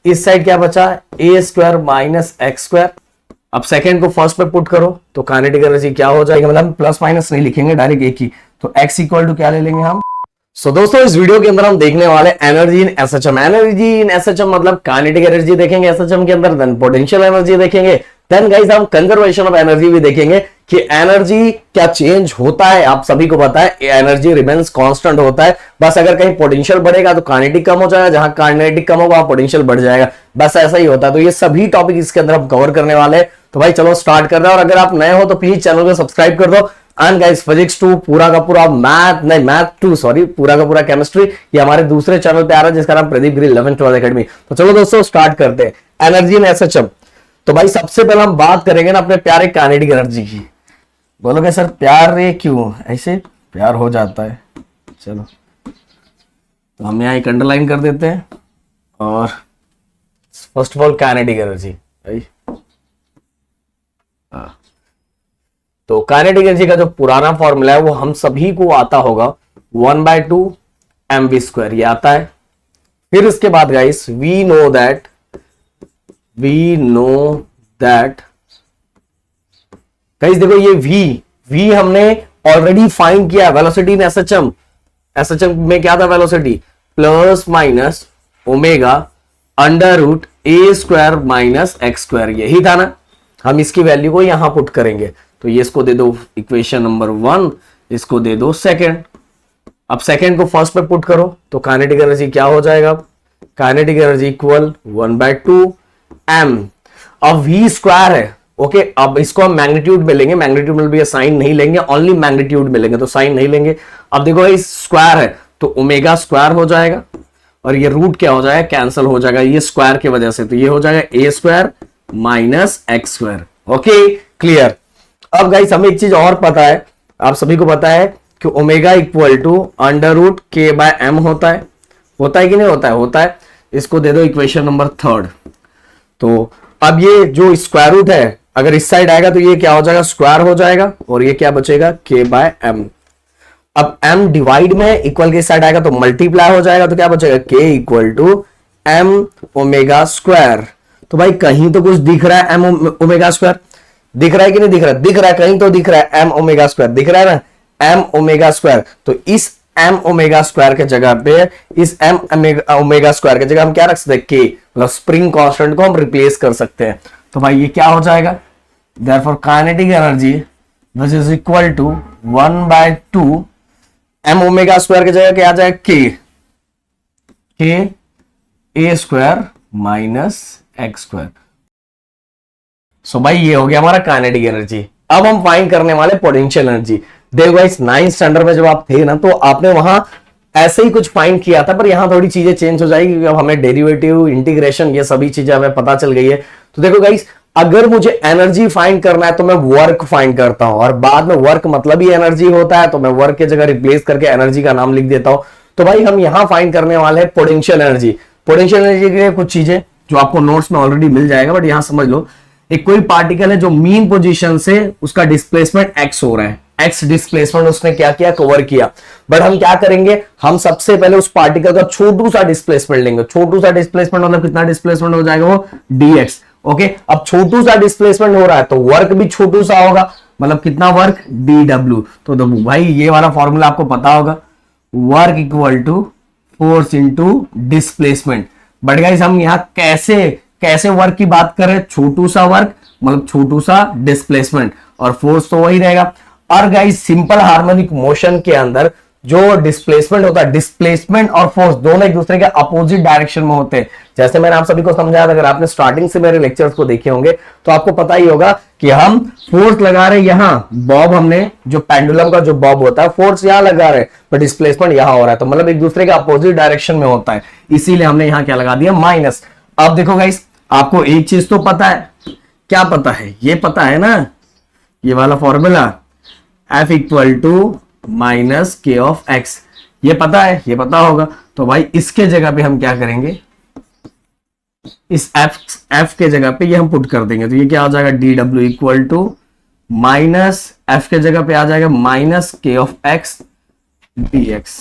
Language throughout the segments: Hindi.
इस साइड क्या बचा, ए स्क्वायर माइनस एक्स स्क्वायर। अब सेकंड को फर्स्ट पे पुट करो तो काइनेटिक एनर्जी क्या हो जाएगी, मतलब प्लस माइनस नहीं लिखेंगे, डायरेक्ट एक ही, तो x इक्वल टू क्या ले लेंगे हम। सो दोस्तों इस वीडियो के अंदर हम देखने वाले energy in SHM. Energy in SHM मतलब काइनेटिक एनर्जी देखेंगे एसएचएम के अंदर, देन पोटेंशियल एनर्जी देखेंगे, देन गाइस हम कंजर्वेशन ऑफ एनर्जी भी देखेंगे कि एनर्जी क्या चेंज होता है। आप सभी को पता है एनर्जी रिमेन्स कांस्टेंट होता है, बस अगर कहीं पोटेंशियल बढ़ेगा तो काइनेटिक कम हो जाएगा, जहां काइनेटिक कम होगा पोटेंशियल बढ़ जाएगा, बस ऐसा ही होता है। तो ये सभी टॉपिक इसके अंदर हम कवर करने वाले हैं। तो भाई चलो स्टार्ट कर रहे हैं, और अगर आप नए हो तो प्लीज चैनल को सब्सक्राइब कर दो। एंड गाइस फिजिक्स 2 पूरा का पूरा मैथ 2 सॉरी पूरा का पूरा केमिस्ट्री ये हमारे दूसरे चैनल पे आ रहा है जिसका नाम प्रदीप गिरी 11-12 एकेडमी। तो चलो दोस्तों स्टार्ट करते हैं एनर्जी इन एसएचएम। तो भाई सबसे पहले हम बात करेंगे ना अपने प्यारे काइनेटिक एनर्जी की। बोलोगे सर प्यार रे क्यों, ऐसे प्यार हो जाता है। चलो तो हम यहाँ एक अंडरलाइन कर देते हैं, और first of all kinetic energy भाई। तो काइनेटिक एनर्जी का जो पुराना फॉर्मूला है वो हम सभी को आता होगा 1/2 mv², ये आता है। फिर इसके बाद guys we know that guys देखो ये v हमने ऑलरेडी फाइंड किया, वेलोसिटी इन एसएचएम। एसएचएम में क्या था velocity, plus minus omega √a² minus x², यही था ना। हम इसकी वैल्यू को यहां पुट करेंगे, तो ये इसको दे दो इक्वेशन नंबर 1, इसको दे दो सेकंड। अब सेकंड को फर्स्ट पे पुट करो तो काइनेटिक एनर्जी क्या हो जाएगा, काइनेटिक एनर्जी इक्वल 1/2 m। अब v² है, ओके। अब इसको हम मैग्नीट्यूड में लेंगे, मैग्नीट्यूड में भी साइन नहीं लेंगे, ओनली मैग्नीट्यूड में लेंगे, तो साइन नहीं लेंगे। अब देखो इस स्क्वायर है तो ओमेगा स्क्वायर हो जाएगा, और ये रूट क्या हो जाएगा, कैंसिल हो जाएगा ये स्क्वायर की वजह से, तो ये हो जाएगा a² minus x²। Okay clear. अब गाइस हमें एक चीज और पता है, आप सभी को पता है कि ओमेगा इक्वल टू √k/m होता है कि नहीं होता है, होता है। इसको दे दो इक्वेशन नंबर 3। तो अब ये जो स्क्वायर रूट है अगर इस साइड आएगा तो ये क्या हो जाएगा, स्क्वायर हो जाएगा, और ये क्या बचेगा k/m। अब m डिवाइड में इक्वल के साइड आएगा तो मल्टीप्लाई हो जाएगा, तो क्या बचेगा k इक्वल टू m ओमेगा²। तो भाई कहीं तो कुछ दिख रहा है m ओमेगा², दिख रहा है कि नहीं दिख रहा है, दिख रहा है, कहीं तो दिख रहा है m ओमेगा², दिख रहा है ना m ओमेगा²। तो इस m ओमेगा² के जगह पे, इस m ओमेगा² के जगह हम क्या रख सकते हैं, k, मतलब स्प्रिंग कांस्टेंट को हम रिप्लेस कर सकते हैं। तो भाई ये क्या हो जाएगा, therefore kinetic energy which is equal to 1/2 m ओमेगा² की जगह क्या आ जाएगा, k a² माइनस x²। सो भाई ये हो गया हमारा काइनेटिक एनर्जी। अब हम फाइंड करने वाले पोटेंशियल एनर्जी। देखो गाइस 9th स्टैंडर्ड में जब आप थे ना तो आपने वहां ऐसे ही कुछ फाइंड किया था, पर यहां थोड़ी चीजें चेंज हो जाएगी क्योंकि अब हमें डेरिवेटिव, इंटीग्रेशन, ये सभी चीजें हमें पता चल गई है। तो देखो गाइस अगर मुझे एनर्जी फाइंड करना है तो मैं वर्क फाइंड करता हूं, और बाद में वर्क मतलब ही एनर्जी होता है, तो मैं वर्क की जगह रिप्लेस करके एनर्जी का नाम लिख देता हूं। तो भाई हम यहां फाइंड करने वाले हैं पोटेंशियल एनर्जी। पोटेंशियल एनर्जी के लिए कुछ चीजें जो आपको नोट्स में ऑलरेडी मिल जाएगा, बट यहां समझ लो, एक कोई पार्टिकल है जो मीन पोजीशन से उसका डिस्प्लेसमेंट x हो रहा है, x डिस्प्लेसमेंट उसने क्या किया, कवर किया। बट हम क्या करेंगे, हम सबसे पहले उस पार्टिकल का छोटू सा डिस्प्लेसमेंट लेंगे। छोटू सा डिस्प्लेसमेंट मतलब कितना डिस्प्लेसमेंट हो जाएगा, वो dx। ओके अब छोटू सा डिस्प्लेसमेंट हो रहा है तो वर्क भी छोटू सा होगा, मतलब कितना वर्क, dw। तो भाई ये वाला फॉर्मूला आपको पता होगा, work equal to force into displacement. But guys हम यहां कैसे वर्क की बात कर रहे हैं, छोटू सा वर्क मतलब छोटू सा डिस्प्लेसमेंट, और फोर्स तो वही रहेगा। और गाइस सिंपल हार्मोनिक मोशन के अंदर जो डिस्प्लेसमेंट होता है, डिस्प्लेसमेंट और फोर्स दोनों एक दूसरे के अपोजिट डायरेक्शन में होते हैं। जैसे मैंने आप सभी को समझाया था, अगर आपने स्टार्टिंग से मेरे लेक्चर्स को देखे होंगे तो आपको पता ही होगा कि हम फोर्स लगा रहे यहां, बॉब हमने जो पेंडुलम का जो बॉब होता है फोर्स यहां लगा रहे, पर डिस्प्लेसमेंट यहां हो रहा है, तो मतलब एक दूसरे के अपोजिट डायरेक्शन में होता है, इसीलिए हमने यहां क्या लगा दिया, माइनस। अब देखो गाइस आपको एक चीज तो पता है, क्या पता है, ये पता है ना, ये वाला formula F equal to minus k of x, ये पता है, ये पता होगा। तो भाई इसके जगह पे हम क्या करेंगे, इस f के जगह पे ये हम पुट कर देंगे, तो ये क्या आ जाएगा, dw equal to minus f के जगह पे आ जाएगा minus k of x dx।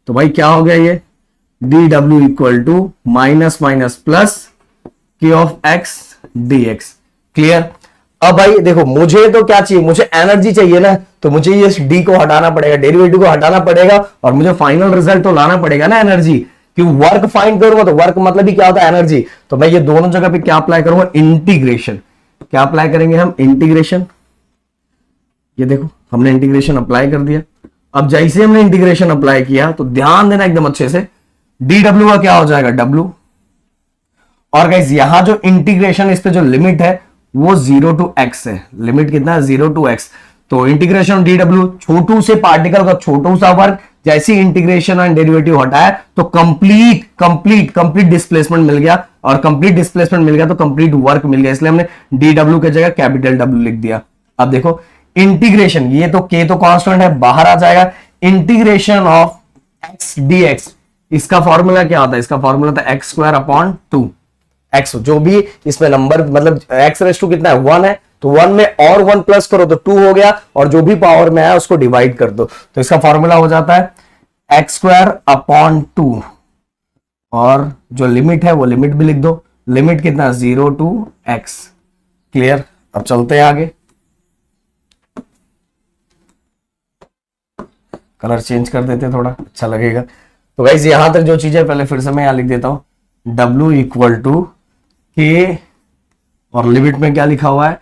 तो भाई क्या हो गया, ये D W equal to minus minus plus K of X D X. Clear. अब भाई देखो, मुझे तो क्या चाहिए, मुझे एनर्जी चाहिए ना, तो मुझे ये डी को हटाना पड़ेगा, डेरिवेटिव को हटाना पड़ेगा, और मुझे फाइनल रिजल्ट तो लाना पड़ेगा ना एनर्जी। कि वर्क फाइंड करूंगा तो वर्क मतलब ही क्या होता है, एनर्जी। तो मैं ये दोनों जगह पे क्या अप्लाई करूंगा, इंटीग्रेशन। क्या अप्लाई करेंगे हम, इंटीग्रेशन। ये देखो हमने इंटीग्रेशन अप्लाई कर दिया। अब जैसे हमने इंटीग्रेशन अप्लाई किया तो ध्यान देना एकदम अच्छे से, डी डब्ल्यू का क्या हो जाएगा, डब्ल्यू। और गाइस यहां जो इंटीग्रेशन, इस पे जो लिमिट है वो 0 टू x है। लिमिट कितना है, 0 टू x। तो इंटीग्रेशन डी डब्ल्यू, छोटू से पार्टिकल का छोटू सा वर्क, जैसे इंटीग्रेशन एंड डेरिवेटिव हटाया तो कंप्लीट डिस्प्लेसमेंट मिल गया, और कंप्लीट डिस्प्लेसमेंट मिल गया तो कंप्लीट वर्क मिल गया, इसलिए हमने डी डब्ल्यू की जगह कैपिटल डब्ल्यू लिख दिया। अब देखो इंटीग्रेशन, ये तो k तो कांस्टेंट है, बाहर आ जाएगा। इंटीग्रेशन ऑफ x dx, इसका फॉर्मूला क्या होता है, इसका फॉर्मूला था एक्स स्क्वायर अपॉन 2। एक्स जो भी इसमें नंबर, मतलब एक्स रेस टू कितना है, 1 है, तो 1 में और 1 प्लस करो तो 2 हो गया, और जो भी पावर में आया उसको डिवाइड कर दो, तो इसका फॉर्मूला हो जाता है एक्स स्क्वायर अपॉन 2, और जो लिमिट है वो लिमिट भी लिख दो। लिमिट कितना, 0 टू x। क्लियर। अब चलते हैं आगे, कलर चेंज कर देते थोड़ा अच्छा लगेगा। तो गाइस यहां तक जो चीजें, पहले फिर से मैं यहां लिख देता हूं, W इक्वल टू के, और लिमिट में क्या लिखा हुआ है,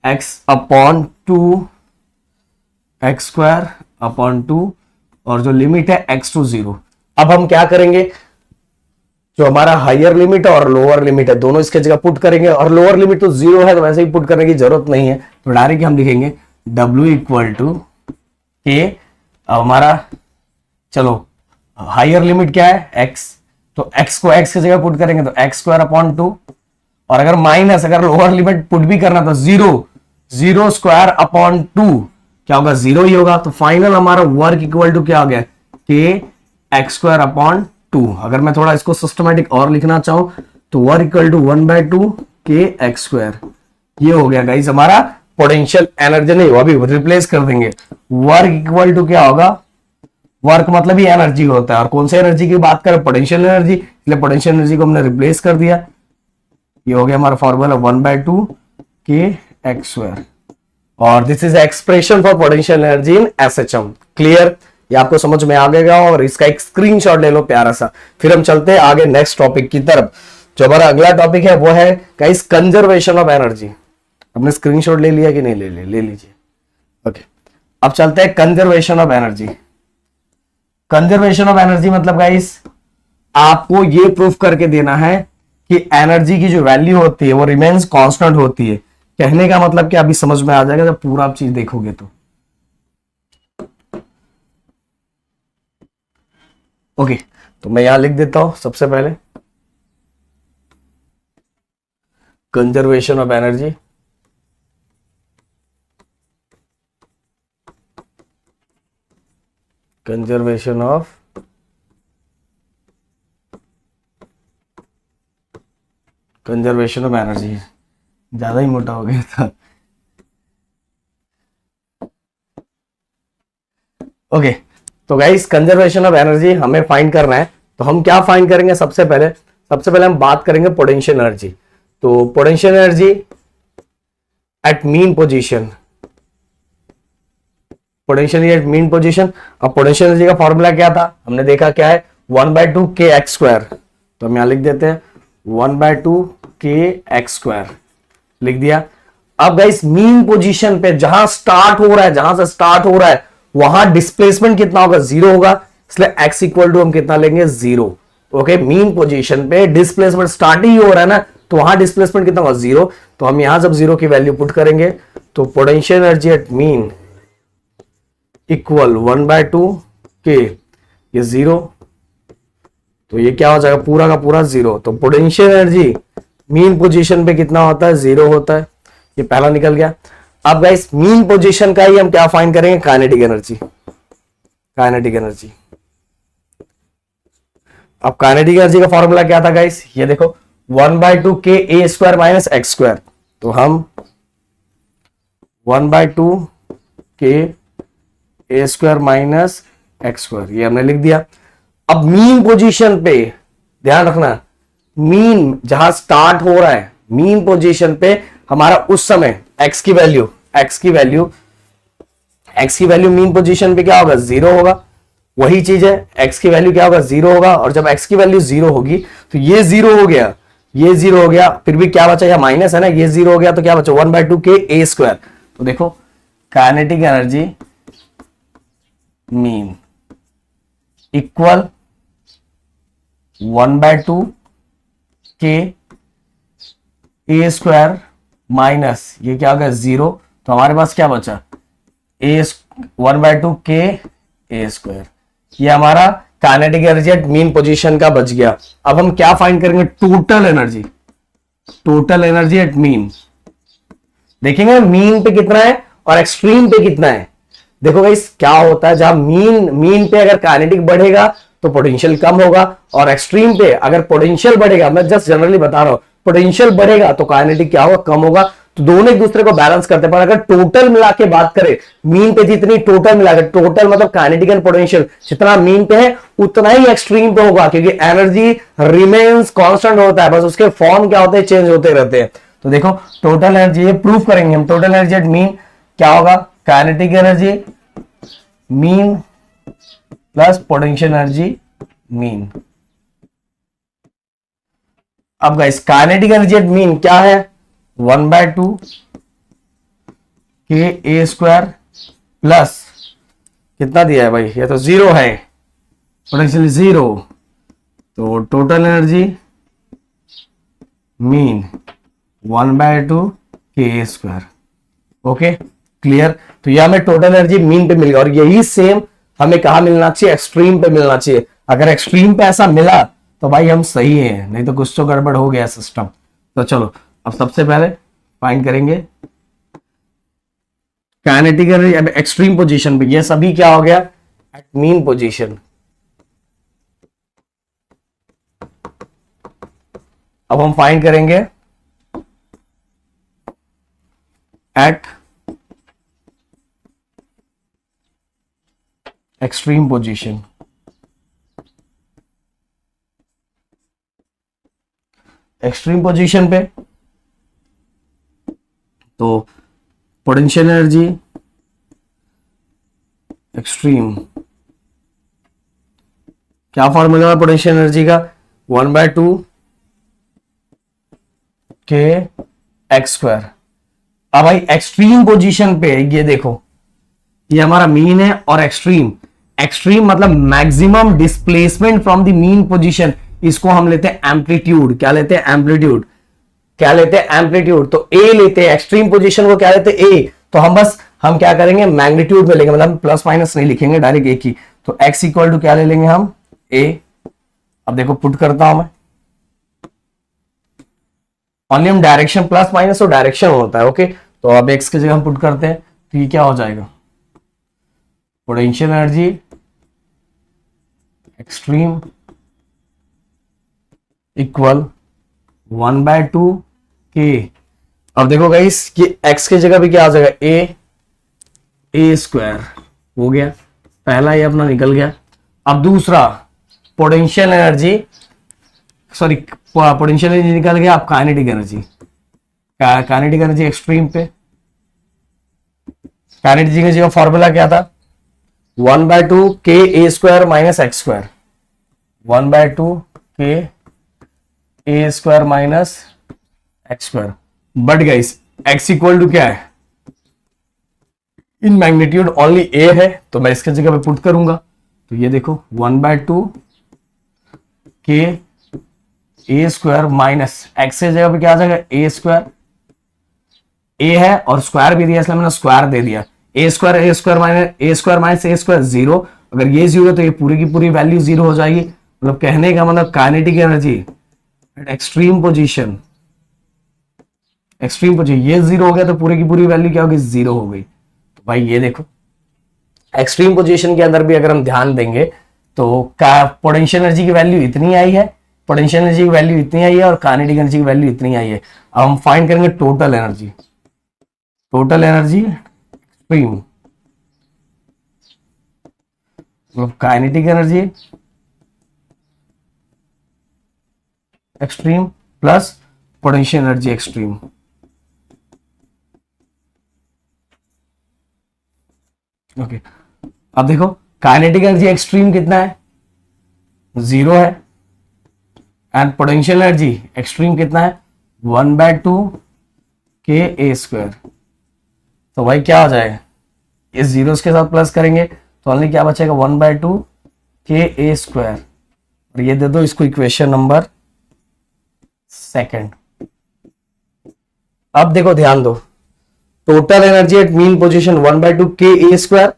x upon 2, x square upon 2, और जो लिमिट है x टू 0। अब हम क्या करेंगे, जो हमारा हायर लिमिट और लोअर लिमिट है दोनों इसके जगह पुट करेंगे, और लोअर लिमिट तो 0 है तो वैसे ही पुट करने की जरूरत नहीं है, तो डायरेक्ट हम लिखेंगे W इक्वल टू के। अब हमारा, चलो हायर लिमिट क्या है, x, तो x को x की जगह पुट करेंगे तो एक्स स्क्वायर अपॉन 2, और अगर माइनस, अगर लोअर लिमिट पुट भी करना तो 0 स्क्वायर अपॉन 2, क्या होगा, 0 ही होगा। तो फाइनल हमारा वर्क इक्वल टू क्या हो गया, के एक्स स्क्वायर अपॉन 2। अगर मैं थोड़ा इसको सिस्टमेटिक और लिखना चाहूं तो वर्क इक्वल टू 1/2 के एक्स स्क्वायर। ये हो गया गाइस हमारा पोटेंशियल एनर्जी। नहीं, अभी रिप्लेस कर देंगे, वर्क इक्वल टू क्या होगा, वर्क मतलब ही एनर्जी होता है, और कौन सी एनर्जी की बात करें, पोटेंशियल एनर्जी, इसलिए पोटेंशियल एनर्जी को हमने रिप्लेस कर दिया। ये हो गया हमारा फॉर्मूला 1/2 के एक्स स्क्वायर, और this is expression for potential energy in SHM. Clear. ये आपको समझ में आ गया, और इसका एक स्क्रीनशॉट ले लो प्यारा सा। फिर हम चलते हैं आगे नेक्स्ट टॉपिक की तरफ। जो हमारा अगला टॉपिक है वो है गाइस कंजर्वेशन ऑफ एनर्जी। हमने स्क्रीनशॉट ले लिया कि नहीं, ले लीजिए। ओके, अब चलते हैं conservation of energy. Conservation of energy मतलब गाइस आपको ये प्रूफ करके देना है कि एनर्जी की जो वैल्यू होती है वो रिमेन्स कांस्टेंट होती है। कहने का मतलब कि अभी समझ में आ जाएगा जब पूरा आप चीज देखोगे तो। ओके, तो मैं यहां लिख देता हूं सबसे पहले conservation of energy. Conservation of energy, ज्यादा ही मोटा हो गया था। ओके, तो गाइस कंजर्वेशन ऑफ एनर्जी हमें फाइंड करना है, तो हम क्या फाइंड करेंगे, सबसे पहले हम बात करेंगे पोटेंशियल एनर्जी। तो potential energy at mean position, potential at mean position. अब पोटेंशियल एनर्जी का फॉर्मूला क्या था, हमने देखा क्या है, 1/2 के एक्स स्क्वायर। तो हम यहां लिख देते हैं 1/2 के एक्स स्क्वायर, लिख दिया। अब गाइस मीन पोजीशन पे जहां स्टार्ट हो रहा है वहां डिस्प्लेसमेंट कितना होगा, 0 होगा, इसलिए x इक्वल टू हम कितना लेंगे, 0। ओके, मीन पोजीशन पे डिस्प्लेसमेंट स्टार्ट ही हो रहा है ना, तो वहां डिस्प्लेसमेंट कितना होगा, 0। तो हम यहां जब 0 की वैल्यू पुट करेंगे तो potential energy at mean equal 1/2 के, ये 0, तो ये क्या हो जाएगा, पूरा का पूरा 0। तो पोटेंशियल एनर्जी मीन पोजीशन पे कितना होता है, 0 होता है। ये पहला निकल गया। अब गाइस मीन पोजीशन का ही हम क्या फाइंड करेंगे, काइनेटिक एनर्जी। अब काइनेटिक एनर्जी का फॉर्मूला क्या था गाइस, ये देखो 1/2 K A square minus X square. तो हम 1/2 K A square minus X square, ये हमने लिख दिया। अब मीन पोजीशन पे ध्यान रखना, मीन जहां स्टार्ट हो रहा है, मीन पोजीशन पे हमारा उस समय एक्स की वैल्यू मीन पोजीशन पे क्या होगा, जीरो होगा। वही चीज है, एक्स की वैल्यू क्या होगा, जीरो होगा। और जब एक्स की वैल्यू जीरो होगी तो ये जीरो हो गया, ये जीरो हो गया, फिर भी क्या बचा, या माइनस है ना, ये जीरो हो गया तो क्या बचा, 1/2 के ए स्क्वायर। तो देखो kinetic energy mean equal 1/2 K A square minus ये क्या हो गया, जीरो। तो हमारे पास क्या बचा, ए 1/2 के ए स्क्वायर। ये हमारा kinetic energy at mean position का बच गया। अब हम क्या फाइंड करेंगे, टोटल एनर्जी एट मीन। देखेंगे मीन पे कितना है और एक्सट्रीम पे कितना है। देखो गाइस क्या होता है, जहां मीन पे अगर काइनेटिक बढ़ेगा तो पोटेंशियल कम होगा, और एक्सट्रीम पे अगर पोटेंशियल बढ़ेगा, मैं जस्ट जनरली बता रहा हूं, पोटेंशियल बढ़ेगा तो काइनेटिक क्या होगा, कम होगा। तो दोनों एक दूसरे को बैलेंस करते हैं। पर अगर टोटल मिला के बात करें, मीन पे जितनी टोटल मिलाकर, टोटल मतलब काइनेटिक एंड पोटेंशियल जितना मीन पे है उतना ही एक्सट्रीम पे होगा, क्योंकि एनर्जी रिमेन्स कांस्टेंट होता है, बस उसके फॉर्म क्या होते हैं, चेंज होते रहते हैं। तो देखो टोटल एनर्जी, ये प्रूफ करेंगे हम, टोटल एनर्जी एट मीन क्या होगा, kinetic energy mean plus potential energy mean. अब guys kinetic energy at mean क्या है, 1/2 के ए स्क्वायर प्लस कितना दिया है भाई, ये तो जीरो है, पोटेंशियल जीरो। तो total energy mean 1/2 K A square. Okay clear. तो यह हमें टोटल एनर्जी मीन पे मिल गया, और यही सेम हमें कहा मिलना चाहिए, एक्सट्रीम पे मिलना चाहिए। अगर एक्सट्रीम पे ऐसा मिला तो भाई हम सही है, नहीं तो कुछ तो गड़बड़ हो गया सिस्टम। तो चलो अब सबसे पहले फाइंड करेंगे काइनेटिक एनर्जी अब एक्सट्रीम पोजीशन पे। ये सभी क्या हो गया, एट मीन पोजीशन। अब हम फाइंड करेंगे eight extreme position. Extreme position पे तो पोटेंशियल एनर्जी एक्सट्रीम, क्या फॉर्मूला है पोटेंशियल एनर्जी का, 1/2 के एक्स स्क्वायर। अब भाई एक्सट्रीम पोजीशन पे ये देखो, ये हमारा मीन है, और एक्सट्रीम मतलब maximum displacement from the mean position, इसको हम लेते हैं एम्पलीट्यूड। क्या लेते हैं, एम्पलीट्यूड। तो ए लेते हैं, एक्सट्रीम पोजीशन को क्या लेते हैं, ए। तो हम क्या करेंगे, मैग्नीट्यूड में लेंगे, मतलब प्लस माइनस नहीं लिखेंगे, डायरेक्ट ए की। तो एक्स इक्वल टू क्या ले लेंगे हम, ए। अब देखो पुट करता हूं मैं, ओनली हम डायरेक्शन प्लस माइनस तो डायरेक्शन होता है। ओके तो अब एक्स की जगह हम पुट करते हैं, तो ये क्या हो जाएगा, पोटेंशियल एनर्जी एक्सट्रीम इक्वल 1/2 के। अब देखो गाइस ये एक्स की जगह भी क्या आ जाएगा, ए स्क्वायर हो गया, पहला ये अपना निकल गया। अब दूसरा पोटेंशियल एनर्जी निकल गया। अब काइनेटिक एनर्जी एक्सट्रीम पे, काइनेटिक एनर्जी का फॉर्मूला क्या था, 1/2 K A square minus X square, 1/2 K A square minus X square. But guys X equal to क्या है, इन मैग्नीट्यूड ओनली ए है, तो मैं इसके जगह पे पुट करूंगा। तो ये देखो 1/2 K A square minus x की जगह पे क्या आ जाएगा, ए स्क्वायर। ए है और स्क्वायर भी दिया, इसलिए मैंने स्क्वायर दे दिया। ए स्क्वायर माइनस ए स्क्वायर जीरो। अगर ये जीरो तो ये पूरी की पूरी वैल्यू जीरो हो जाएगी। मतलब कहने का मतलब kinetic energy eight extreme position ये जीरो हो गया तो पूरी की पूरी वैल्यू क्या होगी, जीरो हो गई। तो भाई ये देखो एक्सट्रीम पोजीशन के अंदर भी अगर हम ध्यान देंगे तो पोटेंशियल एनर्जी की वैल्यू इतनी आई है, और काइनेटिक एनर्जी की वैल्यू इतनी आई है। अब हम फाइंड करेंगे total energy extreme, kinetic energy extreme plus potential energy extreme. Okay, अब देखो काइनेटिक एनर्जी एक्सट्रीम कितना है, 0 है, एंड पोटेंशियल एनर्जी एक्सट्रीम कितना है, 1/2 KA²। तो भाई क्या हो जाएगा, इस जीरोस के साथ प्लस करेंगे तो ओनली क्या बचेगा, 1/2 KA²। और ये दे दो इसको इक्वेशन नंबर 2। अब देखो ध्यान दो, total energy at mean position 1/2 KA²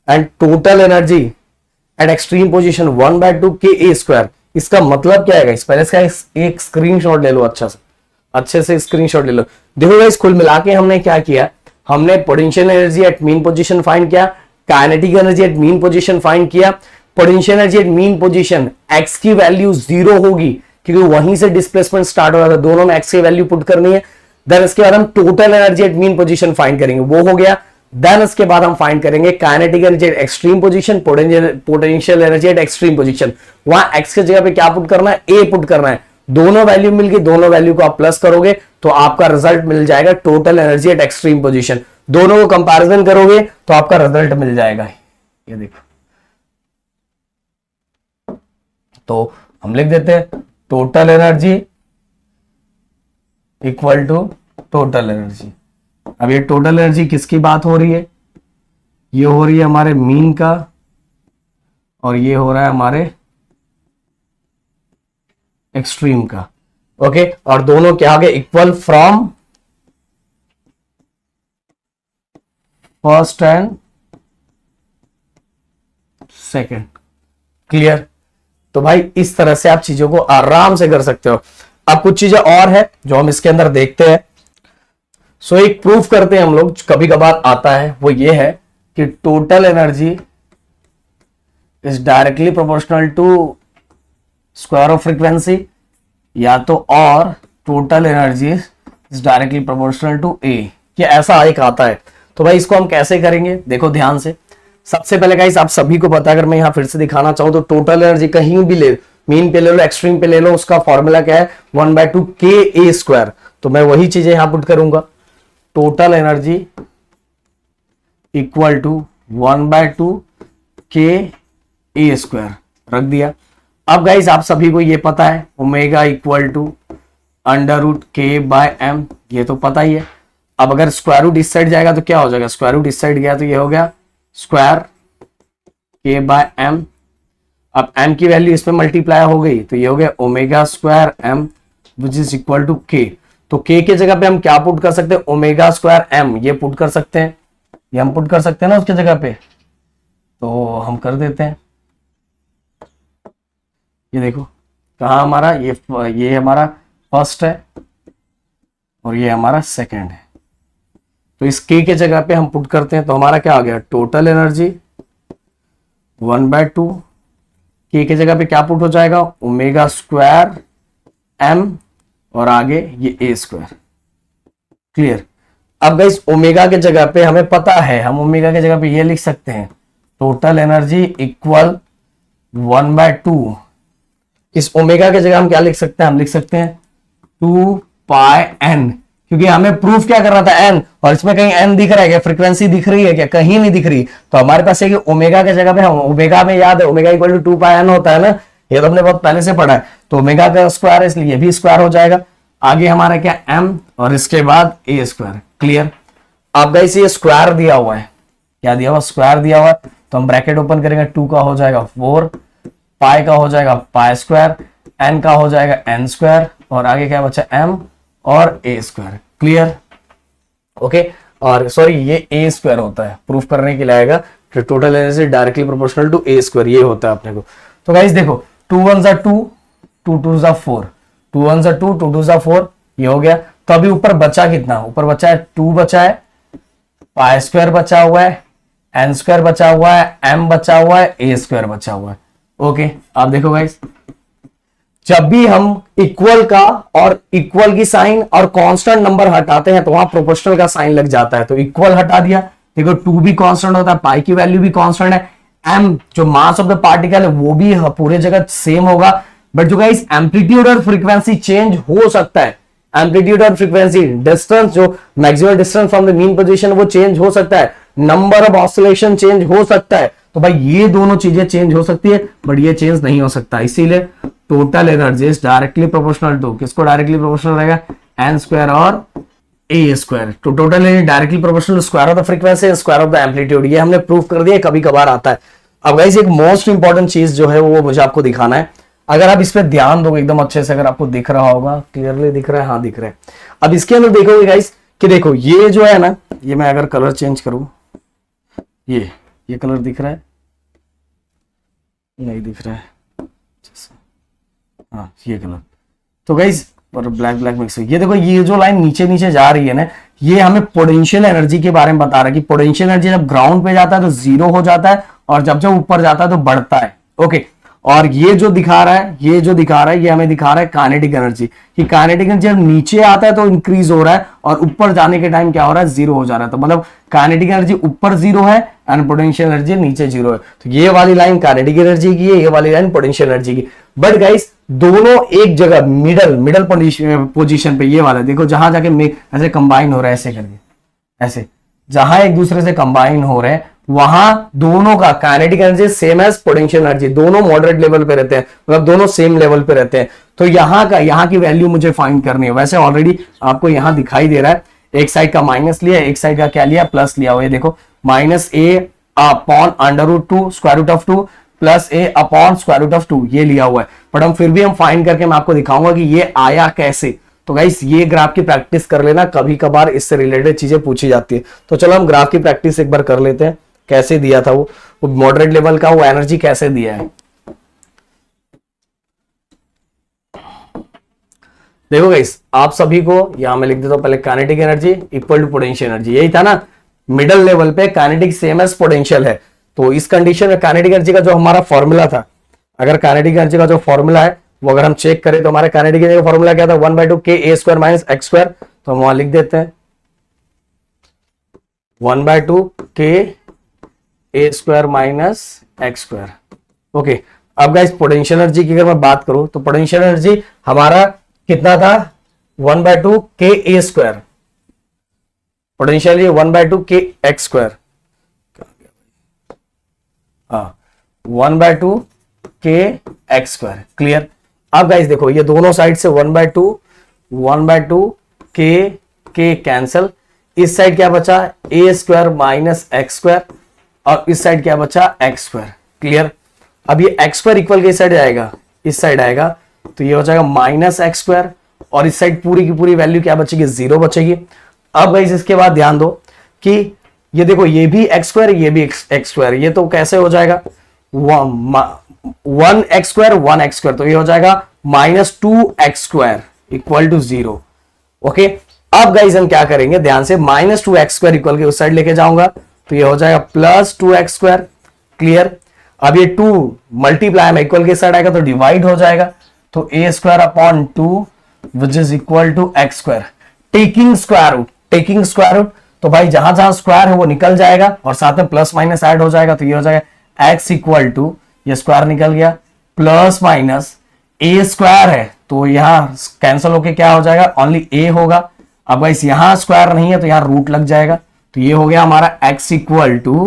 and total energy at extreme position 1/2 KA²। इसका मतलब क्या है, पहले इसका एक स्क्रीनशॉट ले लो, अच्छे से स्क्रीनशॉट ले लो। देखो गाइस, कुल मिला के हमने क्या किया, हमने potential energy at mean position find किया, kinetic energy at mean position find किया। Potential energy at mean position x की वैल्यू 0 होगी क्योंकि वहीं से डिस्प्लेसमेंट स्टार्ट हो रहा था, दोनों में x की वैल्यू पुट करनी है। देन इसके बाद हम total energy at mean position find करेंगे, वो हो गया। देन इसके बाद हम फाइंड करेंगे kinetic energy eight extreme position, potential energy eight extreme position. वहां x की जगह पे क्या पुट करना है, a पुट करना है। दोनों वैल्यू मिल गई, दोनों वैल्यू को आप प्लस करोगे तो आपका रिजल्ट मिल जाएगा total energy at extreme position. दोनों को कंपैरिजन करोगे तो आपका रिजल्ट मिल जाएगा, ये देखो। तो हम लिख देते हैं total energy equal to total energy. अब ये टोटल एनर्जी किसकी बात हो रही है, ये हो रही है हमारे मीन का, और ये हो रहा है हमारे एक्सट्रीम का। ओके, और दोनों क्या आ गए, equal from first and second. Clear. तो भाई इस तरह से आप चीजों को आराम से कर सकते हो। अब कुछ चीजें और है जो हम इसके अंदर देखते हैं। सो एक प्रूफ करते हैं हम लोग, कभी कभार आता है, वो ये है कि total energy is directly proportional to square of frequency, या तो और total energy is directly proportional to A, ये ऐसा एक आता है। तो भाई इसको हम कैसे करेंगे, देखो ध्यान से। सबसे पहले गाइस आप सभी को पता, अगर मैं यहां फिर से दिखाना चाहूं तो टोटल एनर्जी कहीं भी ले, मीन पे ले लो, एक्सट्रीम पे ले लो, उसका फॉर्मूला क्या है, 1/2 KA²। तो मैं वही चीजें यहां पुट करूंगा, total energy equal to 1/2 KA² रख दिया। अब गाइस आप सभी को ये पता है ओमेगा इक्वल टू √K/m, ये तो पता ही है। अब अगर स्क्वायर रूट इस साइड जाएगा तो क्या हो जाएगा, स्क्वायर रूट इस साइड गया तो ये हो गया स्क्वायर K/m। अब m की वैल्यू इसमें मल्टीप्लाई हो गई तो ये हो गया ω² m which is equal to k। तो k के जगह पे हम क्या पुट कर सकते हैं, ω² m, ये पुट कर सकते हैं, ये हम पुट कर सकते हैं ना उसके जगह पे, तो हम कर देते हैं। ये देखो कहा हमारा, ये हमारा फर्स्ट है और ये हमारा सेकंड है। तो इस k के जगह पे हम पुट करते हैं तो हमारा क्या आ गया, टोटल एनर्जी 1/2 k के जगह पे क्या पुट हो जाएगा, ω² m और आगे ये a²। क्लियर। अब गाइस ओमेगा के जगह पे हमें पता है, हम ओमेगा के जगह पे ये लिख सकते हैं टोटल एनर्जी इक्वल 1/2। इस ओमेगा के जगह हम क्या लिख सकते हैं, हम लिख सकते हैं 2πn, क्योंकि हमें प्रूफ क्या करना था n, और इसमें कहीं n दिख रहा है क्या, फ्रीक्वेंसी दिख रही है क्या, कहीं नहीं दिख रही। तो हमारे पास है कि ओमेगा के जगह पे हम, ओमेगा में याद है ओमेगा इक्वल टू 2πn होता है ना, ये तो हमने बहुत पहले से पढ़ा है। तो ओमेगा का स्क्वायर है इसलिए ये भी स्क्वायर हो जाएगा। आगे हमारा क्या m और इसके बाद a²। क्लियर। अब गाइस ये स्क्वायर दिया हुआ है, क्या दिया हुआ, स्क्वायर दिया हुआ है, तो हम ब्रैकेट ओपन करेंगे, 2 का हो जाएगा 4, पाई का हो जाएगा π², n का हो जाएगा n², और आगे क्या बचा m और a²। क्लियर। ओके। और सॉरी ये a² होता है, प्रूफ करने के लिए आएगा कि total energy directly proportional to a², ये होता है अपने को। तो गाइस देखो 2 1 2, 2 2 4, 2 1 2, 2 2 4, ये हो गया। तो अभी ऊपर बचा कितना, ऊपर बचा है 2 बचा है, π² बचा हुआ है, n² बचा हुआ है, m बचा हुआ है, a² बचा हुआ है। ओके। अब देखो गाइस, जब भी हम इक्वल का और इक्वल की साइन और कांस्टेंट नंबर हटाते हैं तो वहां प्रोपोर्शनल का साइन लग जाता है। तो इक्वल हटा दिया, देखो 2 भी कांस्टेंट होता है, पाई की वैल्यू भी कांस्टेंट है, m जो मास ऑफ द पार्टिकल है वो भी पूरे जगह सेम होगा, बट जो गाइस एम्पलीट्यूड और फ्रीक्वेंसी चेंज हो सकता है, एम्पलीट्यूड और फ्रीक्वेंसी डिस्टेंस, जो maximum distance from the mean position वो चेंज हो सकता है, नंबर ऑफ ऑसिलेशन चेंज हो सकता है। तो भाई ये दोनों चीजें चेंज हो सकती है, बट ये चेंज नहीं हो सकता। इसीलिए total energy is directly proportional to, किसको डायरेक्टली प्रोपोर्शनल रहेगा, एन स्क्वायर और ए स्क्वायर। तो total energy directly proportional square of the frequency square of the amplitude. ये हमने प्रूफ कर दिया, कभी कभार आता है। अब गाइस एक मोस्ट इंपॉर्टेंट चीज जो है वो मुझे आपको दिखाना है। अगर आप इस पे ध्यान दोगे एकदम अच्छे से, अगर आपको दिख रहा होगा, क्लियरली दिख रहा है, हाँ दिख रहा है। अब इसके अंदर देखोगे गाइस कि देखो ये जो है ना, ये मैं अगर कलर चेंज करूं, ये कलर दिख रहा है, नहीं दिख रहा है, हाँ ये कलर। तो गाइस और ब्लैक ब्लैक मिक्स है। ये देखो ये जो लाइन नीचे नीचे जा रही है ना, ये हमें पोटेंशियल एनर्जी के बारे में बता रहा है कि पोटेंशियल एनर्जी जब ग्राउंड पे जाता है तो जीरो हो जाता है, और जब जब ऊपर जाता है तो बढ़ता है। ओके, और ये जो दिखा रहा है, ये हमें दिखा रहा है काइनेटिक एनर्जी, कि काइनेटिक एनर्जी जब नीचे आता है तो इंक्रीज हो रहा है, और ऊपर जाने के टाइम क्या हो रहा है, जीरो हो जा रहा है। तो मतलब काइनेटिक एनर्जी ऊपर जीरो है एंड पोटेंशियल एनर्जी नीचे जीरो है। तो ये वाली लाइन काइनेटिक एनर्जी की है, ये वाली लाइन पोटेंशियल एनर्जी की। बट गाइस दोनों एक जगह मिडल पोजीशन पे, ये वाला देखो जहां जाके ऐसे कंबाइन हो रहा है, ऐसे करके, ऐसे जहां एक दूसरे से कंबाइन हो रहे हैं, वहां दोनों का kinetic energy same as potential energy, दोनों मॉडरेट लेवल पे रहते हैं, मतलब दोनों सेम लेवल पे रहते हैं। तो यहाँ की वैल्यू मुझे फाइंड करनी है। वैसे ऑलरेडी आपको यहाँ दिखाई दे रहा है, एक साइड का माइनस लिया, एक साइड का क्या लिया, प्लस लिया हुआ है। देखो minus a upon under root 2 square root of 2 plus a upon square root of 2 ये लिया हुआ है। बट हम फिर भी हम फाइंड करके मैं आपको दिखाऊंगा कि ये आया कैसे। तो गाइस ये ग्राफ की प्रैक्टिस कर लेना, कभी कभार इससे रिलेटेड चीजें पूछी जाती है। तो चलो हम ग्राफ की प्रैक्टिस एक बार कर लेते हैं, कैसे दिया था वो मॉडरेट लेवल का वो एनर्जी कैसे दिया है। देखो गाइस आप सभी को यहां मैं लिख देता हूं, पहले kinetic energy equal to potential energy, यही था ना, मिडल लेवल पे काइनेटिक सेम एज पोटेंशियल है। तो इस कंडीशन में काइनेटिक एनर्जी का जो हमारा फॉर्मूला था, अगर काइनेटिक एनर्जी का जो फॉर्मूला है वो अगर हम चेक करें तो हमारे काइनेटिक एनर्जी का फॉर्मूला क्या था, 1/2 k a square minus x square. तो हम वहां लिख देते हैं 1/2 k a square minus x square. Okay, अब गाइस पोटेंशियल एनर्जी की अगर मैं बात करूं तो पोटेंशियल एनर्जी हमारा कितना था, 1/2 k a square, potential 1/2 k x square, 1/2 k x square. Clear. अब गाइस देखो ये दोनों साइड से 1/2 k कैंसल, इस साइड क्या बचा, a square minus x square, और इस साइड क्या बचा, x स्क्वायर। क्लियर। अब ये x स्क्वायर इक्वल के साइड आएगा, इस साइड आएगा, तो ये हो जाएगा माइनस x स्क्वायर, और इस साइड पूरी की पूरी वैल्यू क्या बचेगी, 0 बचेगी। अब गाइस इसके बाद ध्यान दो कि ये देखो ये भी x स्क्वायर, ये भी x स्क्वायर, ये तो कैसे हो जाएगा, 1x स्क्वायर 1x स्क्वायर, तो ये हो जाएगा -2x square equal to 0। Okay, अब गाइस हम क्या करेंगे, ध्यान से, -2x स्क्वायर इक्वल के उस साइड लेके जाऊंगा, तो ये हो जाएगा +2x स्क्वायर। क्लियर। अब ये 2 मल्टीप्लाई में इक्वल के साइड आएगा तो डिवाइड हो जाएगा, तो a square upon 2 which is equal to x square. Taking square root, तो भाई जहां जहां स्क्वायर है वो निकल जाएगा और साथ में प्लस माइनस ऐड हो जाएगा, तो ये हो जाएगा x इक्वल टू, ये स्क्वायर निकल गया, प्लस माइनस a स्क्वायर है तो यहां कैंसिल होके क्या हो जाएगा, ओनली a होगा। अब गाइस यहां स्क्वायर नहीं है तो यहां रूट लग जाएगा, तो ये हो गया हमारा x equal to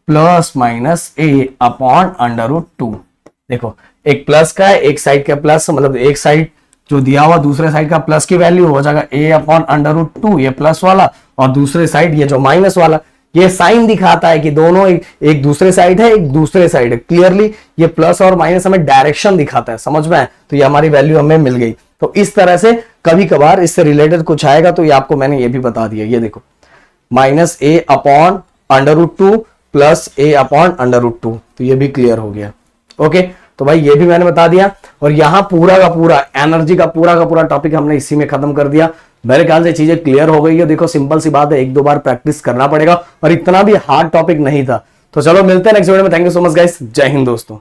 plus minus a upon under root 2। देखो एक प्लस का है, एक साइड का प्लस, मतलब एक साइड जो दिया हुआ दूसरे साइड का प्लस की वैल्यू हो जाएगा a अपॉन अंडर रूट 2, ये प्लस वाला, और दूसरे साइड ये जो माइनस वाला। ये साइन दिखाता है कि दोनों एक दूसरे साइड है, एक दूसरे साइड है। क्लियरली ये प्लस और माइनस हमें डायरेक्शन दिखाता है, समझ में आया? तो ये हमारी वैल्यू हमें मिल गई। तो इस तरह से कभी कभार इससे रिलेटेड कुछ आएगा तो ये आपको मैंने ये भी बता दिया। ये देखो -a upon under root 2 plus a upon under root 2, तो ये भी क्लियर हो गया। ओके, तो भाई ये भी मैंने बता दिया, और यहां पूरा का पूरा एनर्जी का पूरा टॉपिक हमने इसी में खत्म कर दिया। मेरे ख्याल से चीजें क्लियर हो गई है। देखो सिंपल सी बात है, 1-2 बार प्रैक्टिस करना पड़ेगा, और इतना भी हार्ड टॉपिक नहीं था। तो चलो मिलते हैं नेक्स्ट वीडियो में। Thank you so much guys, जय हिंद दोस्तों।